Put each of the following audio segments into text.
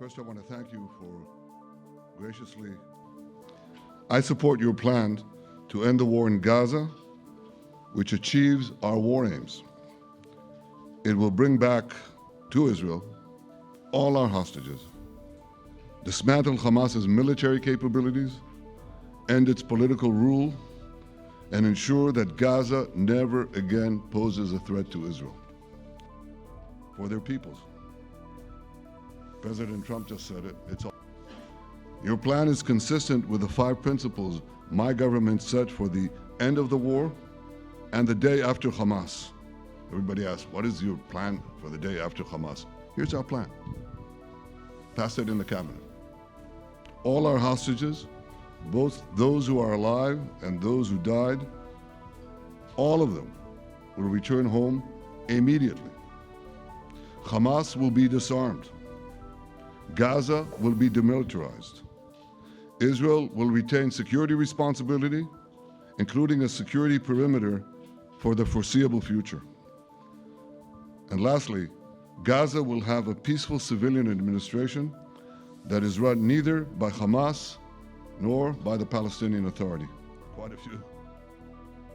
First, I want to thank you for graciously. I support your plan to end the war in Gaza, which achieves our war aims. It will bring back to Israel all our hostages, dismantle Hamas's military capabilities, end its political rule, and ensure that Gaza never again poses a threat to Israel. For their peoples. President Trump just said it. Your plan is consistent with the 5 principles my government set for the end of the war and the day after Hamas. Everybody asks, what is your plan for the day after Hamas? Here's our plan. Passed it in the cabinet. All our hostages, both those who are alive and those who died, all of them will return home immediately. Hamas will be disarmed. Gaza will be demilitarized. Israel will retain security responsibility, including a security perimeter for the foreseeable future. And lastly, Gaza will have a peaceful civilian administration that is run neither by Hamas nor by the Palestinian Authority. Quite a few.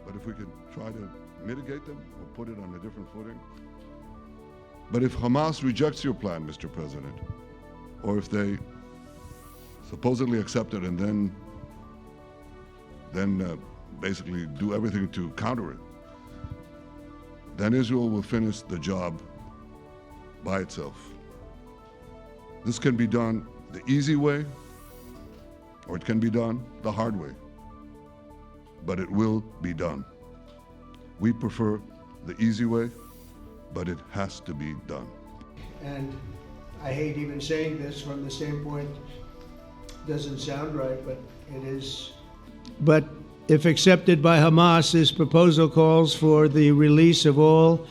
But if we could try to mitigate them or put it on a different footing. But if Hamas rejects your plan, Mr. President, or if they supposedly accept it and then basically do everything to counter it, then Israel will finish the job by itself. This can be done the easy way, or it can be done the hard way, but it will be done. We prefer the easy way, but it has to be done. And I hate even saying this from the standpoint, doesn't sound right, but it is. But if accepted by Hamas, this proposal calls for the release of all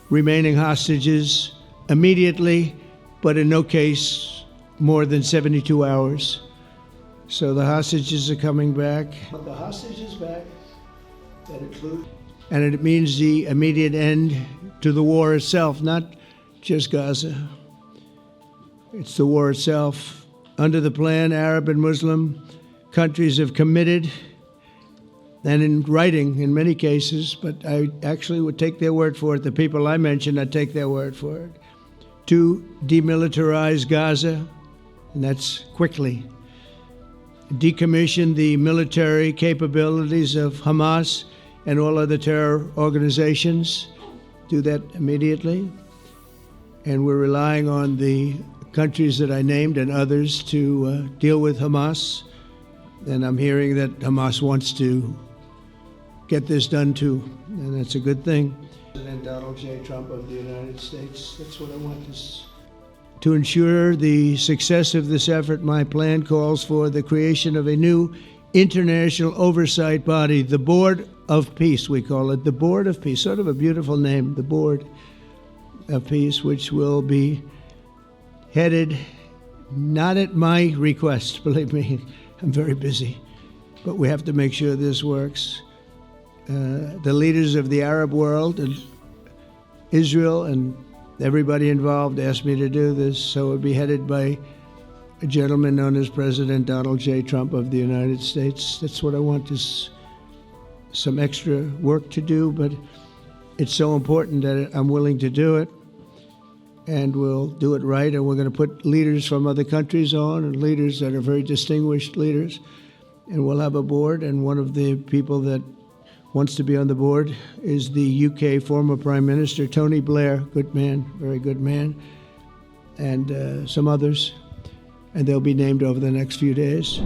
remaining hostages immediately, but in no case more than 72 hours. So the hostages are coming back. The hostages back, that includes. And it means the immediate end to the war itself, not just Gaza. It's the war itself. Under the plan, Arab and Muslim countries have committed, and in writing in many cases, but I actually would take their word for it, the people I mentioned, I'd take their word for it, to demilitarize Gaza, and that's quickly. Decommission the military capabilities of Hamas and all other terror organizations. Do that immediately. And we're relying on the countries that I named and others to deal with Hamas. And I'm hearing that Hamas wants to get this done too, and that's a good thing. President Donald J. Trump of the United States, that's what I want this. To ensure the success of this effort, my plan calls for the creation of a new international oversight body, the Board of Peace, we call it, the Board of Peace, sort of a beautiful name, the Board of Peace, which will be headed, not at my request, believe me, I'm very busy, but we have to make sure this works. The leaders of the Arab world and Israel and everybody involved asked me to do this, so it would be headed by a gentleman known as President Donald J. Trump of the United States. That's what I want, is some extra work to do, but it's so important that I'm willing to do it, and we'll do it right, and we're going to put leaders from other countries on, and leaders that are very distinguished leaders, and we'll have a board, and one of the people that wants to be on the board is the UK former Prime Minister, Tony Blair, good man, very good man, and some others, and they'll be named over the next few days.